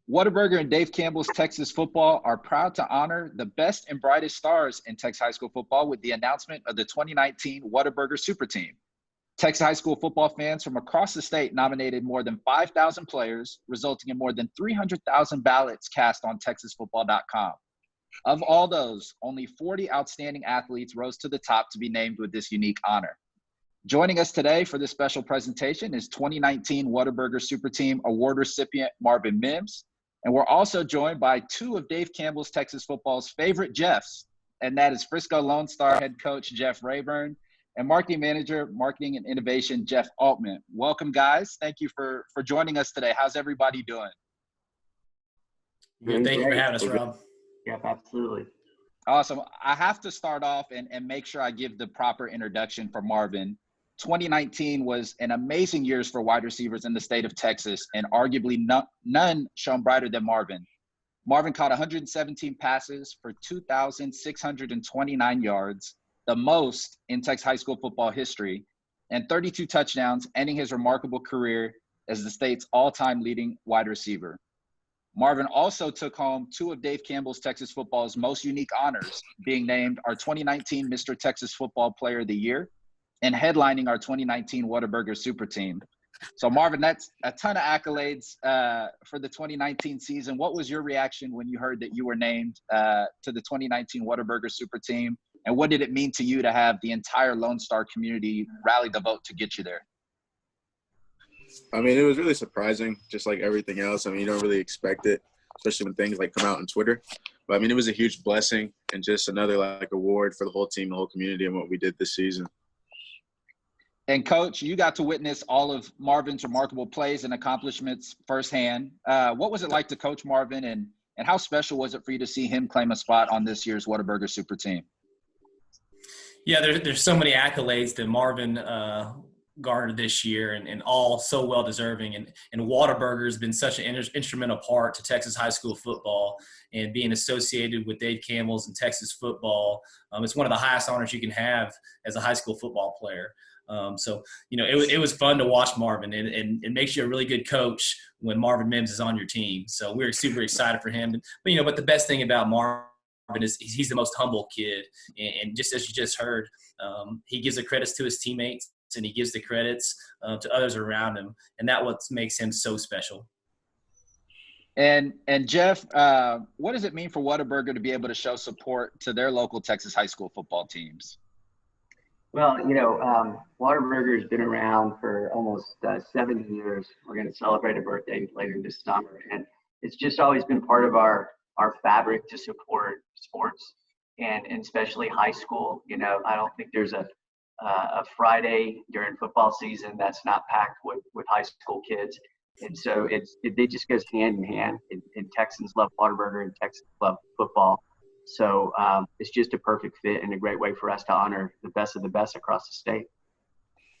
Whataburger and Dave Campbell's Texas Football are proud to honor the best and brightest stars in Texas high school football with the announcement of the 2019 Whataburger Super Team. Texas high school football fans from across the state nominated more than 5,000 players, resulting in more than 300,000 ballots cast on TexasFootball.com. Of all those, only 40 outstanding athletes rose to the top to be named with this unique honor. Joining us today for this special presentation is 2019 Whataburger Super Team Award recipient Marvin Mims. And we're also joined by two of Dave Campbell's Texas football's favorite Jeffs, and that is Frisco Lone Star head coach Jeff Rayburn and marketing manager, marketing and innovation, Jeff Aultman. Welcome, guys. Thank you for joining us today. How's everybody doing? Good. Thank you for having us, Rob. Yep, absolutely. Awesome. I have to start off and make sure I give the proper introduction for Marvin. 2019 was an amazing year for wide receivers in the state of Texas, and arguably none shone brighter than Marvin. Marvin caught 117 passes for 2,629 yards, the most in Texas high school football history, and 32 touchdowns, ending his remarkable career as the state's all-time leading wide receiver. Marvin also took home two of Dave Campbell's Texas football's most unique honors, being named our 2019 Mr. Texas Football Player of the Year and headlining our 2019 Whataburger Super Team. So, Marvin, that's a ton of accolades for the 2019 season. What was your reaction when you heard that you were named to the 2019 Whataburger Super Team? And what did it mean to you to have the entire Lone Star community rally the vote to get you there? I mean, it was really surprising, just like everything else. I mean, you don't really expect it, especially when things like come out on Twitter. But I mean, it was a huge blessing and just another like award for the whole team, the whole community, and what we did this season. And Coach, you got to witness all of Marvin's remarkable plays and accomplishments firsthand. What was it like to coach Marvin, and how special was it for you to see him claim a spot on this year's Whataburger Super Team? Yeah, there's so many accolades that Marvin garnered this year, and all so well deserving. And Whataburger has been such an instrumental part to Texas high school football, and being associated with Dave Campbell's and Texas football. It's one of the highest honors you can have as a high school football player. So, you know, it was fun to watch Marvin, and it makes you a really good coach when Marvin Mims is on your team. So we're super excited for him. But the best thing about Marvin is he's the most humble kid. And just as you just heard, he gives the credits to his teammates, and he gives the credits to others around him. And that's what makes him so special. And Jeff, what does it mean for Whataburger to be able to show support to their local Texas high school football teams? Well, Whataburger has been around for almost 70 years. We're going to celebrate a birthday later this summer. And it's just always been part of our fabric to support sports, and especially high school. I don't think there's a Friday during football season that's not packed with high school kids. And so it just goes hand in hand. And Texans love Whataburger, and Texans love football. So it's just a perfect fit and a great way for us to honor the best of the best across the state.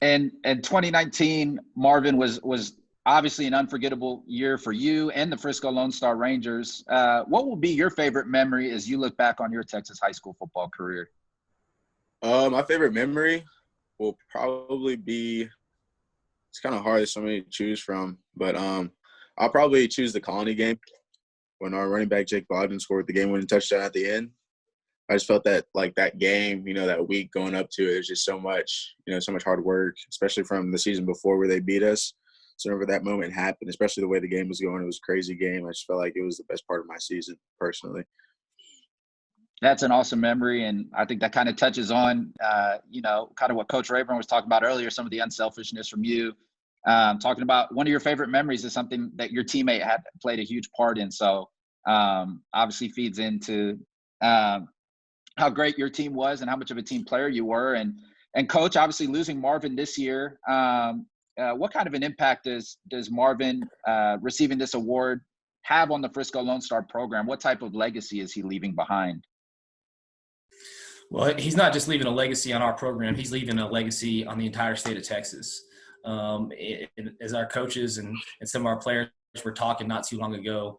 And 2019, Marvin, was obviously an unforgettable year for you and the Frisco Lone Star Rangers. What will be your favorite memory as you look back on your Texas high school football career? My favorite memory will probably be – it's kind of hard, there's so many to choose from, but I'll probably choose the Colony game when our running back Jake Bogdan scored the game-winning touchdown at the end. I just felt that, like, that game, that week going up to it, was just so much, so much hard work, especially from the season before where they beat us. So whenever that moment happened, especially the way the game was going, it was a crazy game. I just felt like it was the best part of my season personally. That's an awesome memory, and I think that kind of touches on, kind of what Coach Rayburn was talking about earlier, some of the unselfishness from you. Talking about one of your favorite memories is something that your teammate had played a huge part in. So obviously feeds into how great your team was and how much of a team player you were. And Coach, obviously losing Marvin this year, what kind of an impact does Marvin receiving this award have on the Frisco Lone Star program? What type of legacy is he leaving behind? Well, he's not just leaving a legacy on our program. He's leaving a legacy on the entire state of Texas. As our coaches and some of our players were talking not too long ago,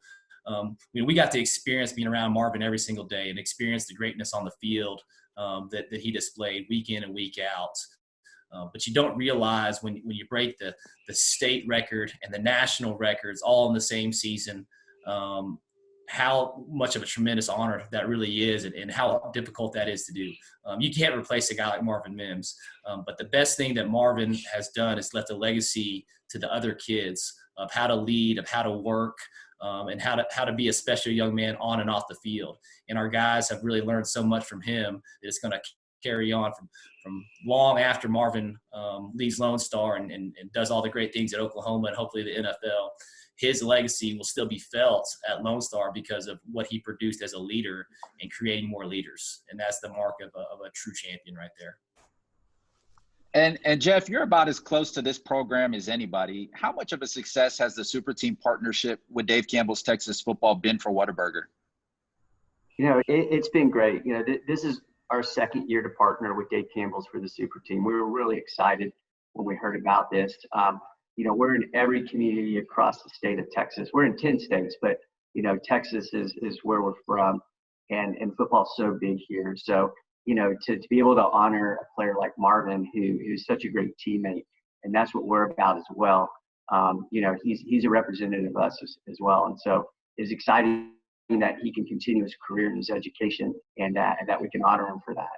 we got to experience being around Marvin every single day and experience the greatness on the field that he displayed week in and week out. But you don't realize when you break the state record and the national records all in the same season, how much of a tremendous honor that really is, and how difficult that is to do. You can't replace a guy like Marvin Mims, but the best thing that Marvin has done is left a legacy to the other kids of how to lead, of how to work, and how to be a special young man on and off the field. And our guys have really learned so much from him that it's going to carry on from long after Marvin leaves Lone Star and does all the great things at Oklahoma and hopefully the NFL. His legacy will still be felt at Lone Star because of what he produced as a leader and creating more leaders. And that's the mark of a true champion right there. And Jeff, you're about as close to this program as anybody. How much of a success has the Super Team partnership with Dave Campbell's Texas Football been for Whataburger? It's been great. This is our second year to partner with Dave Campbell's for the Super Team. We were really excited when we heard about this. We're in every community across the state of Texas. We're in 10 states, but, Texas is where we're from, and football's so big here. So, to be able to honor a player like Marvin, who's such a great teammate, and that's what we're about as well. He's a representative of us as well. And so it's exciting that he can continue his career and his education, and that we can honor him for that.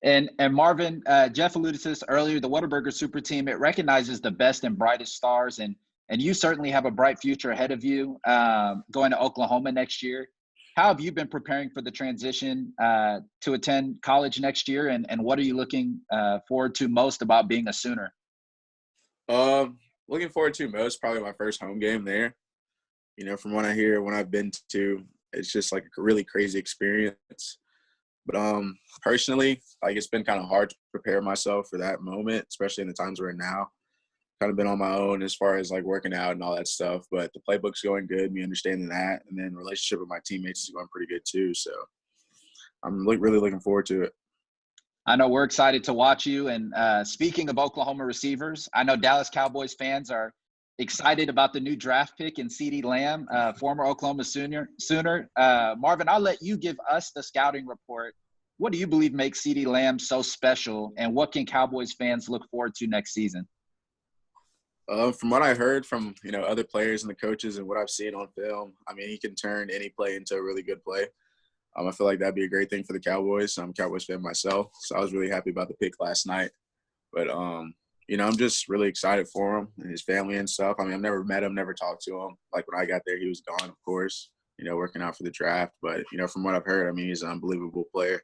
And Marvin, Jeff alluded to this earlier, the Whataburger Super Team, it recognizes the best and brightest stars, and you certainly have a bright future ahead of you going to Oklahoma next year. How have you been preparing for the transition to attend college next year, and what are you looking forward to most about being a Sooner? Looking forward to most, probably my first home game there. From what I hear, when I've been to, it's just like a really crazy experience. But personally, it's been kind of hard to prepare myself for that moment, especially in the times we're in now. Kind of been on my own as far as working out and all that stuff. But the playbook's going good, me understanding that, and then relationship with my teammates is going pretty good too. So I'm really looking forward to it. I know we're excited to watch you. And speaking of Oklahoma receivers, I know Dallas Cowboys fans are excited about the new draft pick in CeeDee Lamb, former Oklahoma Sooner. Marvin, I'll let you give us the scouting report. What do you believe makes CeeDee Lamb so special, and what can Cowboys fans look forward to next season? From what I heard from other players and the coaches and what I've seen on film, he can turn any play into a really good play. I feel like that'd be a great thing for the Cowboys. I'm a Cowboys fan myself, so I was really happy about the pick last night. But I'm just really excited for him and his family and stuff. I've never met him, never talked to him. When I got there, he was gone, of course, working out for the draft. But, from what I've heard, he's an unbelievable player.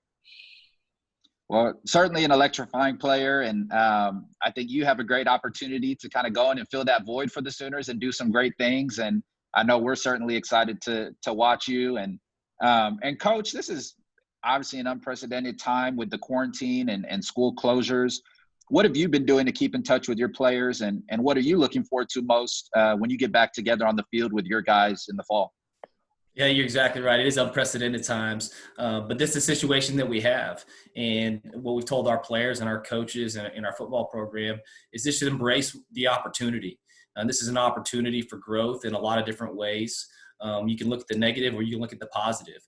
Well, certainly an electrifying player. And I think you have a great opportunity to kind of go in and fill that void for the Sooners and do some great things. And I know we're certainly excited to watch you. And Coach, this is obviously an unprecedented time with the quarantine and school closures. What have you been doing to keep in touch with your players, and what are you looking forward to most when you get back together on the field with your guys in the fall? Yeah, you're exactly right. It is unprecedented times, but this is a situation that we have. And what we've told our players and our coaches and in our football program is this should embrace the opportunity. This is an opportunity for growth in a lot of different ways. You can look at the negative or you can look at the positive.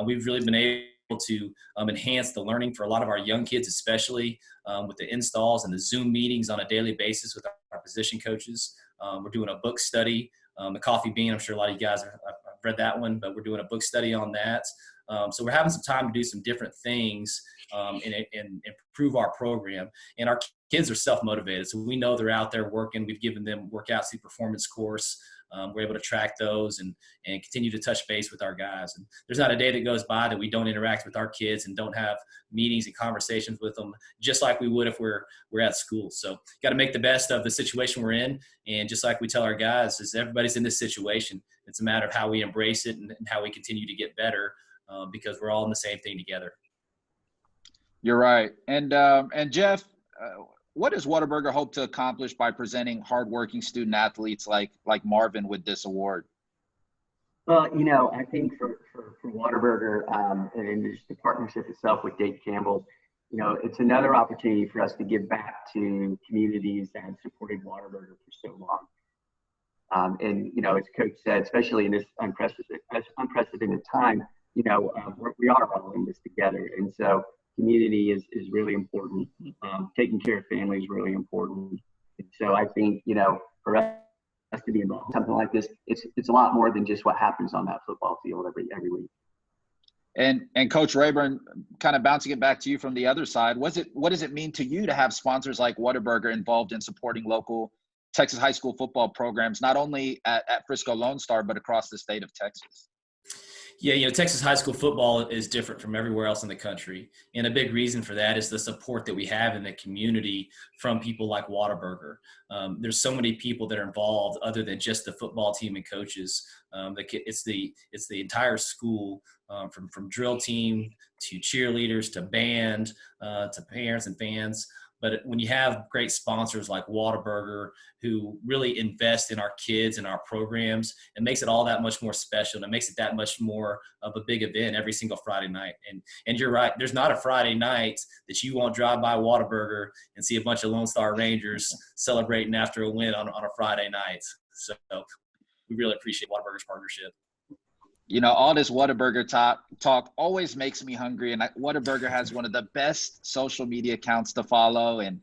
We've really been able to enhance the learning for a lot of our young kids, especially with the installs and the Zoom meetings on a daily basis with our position coaches. We're doing a book study, The Coffee Bean. I'm sure a lot of you guys have read that one, but we're doing a book study on that. So we're having some time to do some different things and improve our program. And our kids are self-motivated. So we know they're out there working. We've given them workouts through performance course. We're able to track those and continue to touch base with our guys. And there's not a day that goes by that we don't interact with our kids and don't have meetings and conversations with them, just like we would if we're at school. So got to make the best of the situation we're in. And just like we tell our guys, is everybody's in this situation. It's a matter of how we embrace it and how we continue to get better because we're all in the same thing together. You're right. And Jeff, what does Whataburger hope to accomplish by presenting hardworking student athletes like Marvin with this award? Well, I think for Whataburger and just the partnership itself with Dave Campbell, it's another opportunity for us to give back to communities that have supported Whataburger for so long. And as Coach said, especially in this unprecedented time, we are all in this together. And so community is really important. Taking care of family is really important. And so I think, for us to be involved. Something like this, it's a lot more than just what happens on that football field every week. And Coach Rayburn, kind of bouncing it back to you from the other side, what does it mean to you to have sponsors like Whataburger involved in supporting local Texas high school football programs, not only at Frisco Lone Star, but across the state of Texas? Yeah, Texas high school football is different from everywhere else in the country. And a big reason for that is the support that we have in the community from people like Whataburger. There's so many people that are involved other than just the football team and coaches. It's the entire school, from drill team to cheerleaders to band to parents and fans. But when you have great sponsors like Whataburger who really invest in our kids and our programs, it makes it all that much more special, and it makes it that much more of a big event every single Friday night. And you're right, there's not a Friday night that you won't drive by Whataburger and see a bunch of Lone Star Rangers celebrating after a win on a Friday night. So we really appreciate Whataburger's partnership. All this Whataburger talk always makes me hungry, and Whataburger has one of the best social media accounts to follow, and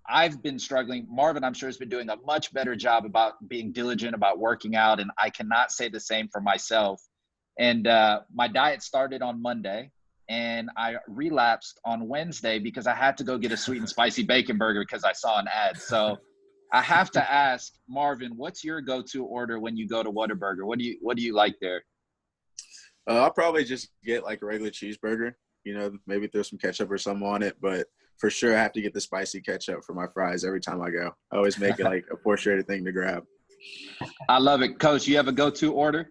I've been struggling. Marvin, I'm sure, has been doing a much better job about being diligent about working out, and I cannot say the same for myself. And my diet started on Monday, and I relapsed on Wednesday because I had to go get a sweet and spicy bacon burger because I saw an ad. So I have to ask, Marvin, what's your go-to order when you go to Whataburger? What do you like there? I'll probably just get like a regular cheeseburger, maybe throw some ketchup or something on it. But for sure, I have to get the spicy ketchup for my fries every time I go. I always make it like a portioned thing to grab. I love it. Coach, you have a go-to order?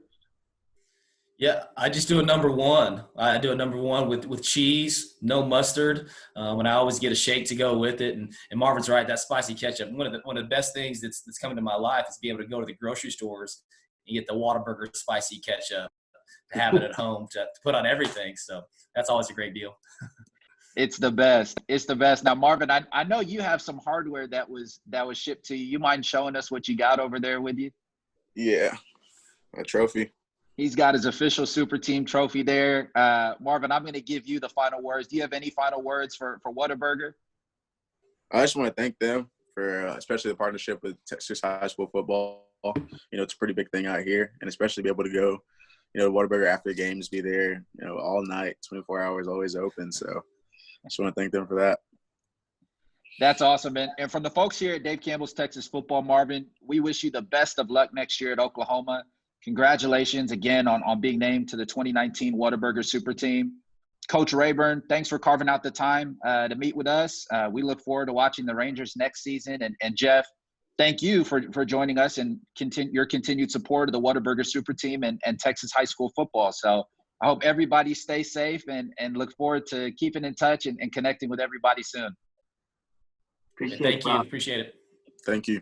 Yeah, I just do a number one. I do a number one with cheese, no mustard, and I always get a shake to go with it. And Marvin's right, that spicy ketchup. One of the best things that's coming to my life is be able to go to the grocery stores and get the Whataburger spicy ketchup, to have it at home to put on everything. So that's always a great deal. It's the best. It's the best. Now, Marvin, I know you have some hardware that was shipped to you. You mind showing us what you got over there with you? Yeah, a trophy. He's got his official Super Team trophy there. Marvin, I'm going to give you the final words. Do you have any final words for Whataburger? I just want to thank them for especially the partnership with Texas high school football. It's a pretty big thing out here, and especially be able to go, Whataburger after the games, be there, all night, 24 hours, always open. So I just want to thank them for that. That's awesome. And from the folks here at Dave Campbell's Texas Football, Marvin, we wish you the best of luck next year at Oklahoma. Congratulations again on being named to the 2019 Whataburger Super Team. Coach Rayburn, thanks for carving out the time to meet with us. We look forward to watching the Rangers next season. And Jeff, thank you for joining us and your continued support of the Whataburger Super Team and Texas high school football. So I hope everybody stays safe and look forward to keeping in touch and connecting with everybody soon. Appreciate Thank you. Appreciate it. Thank you.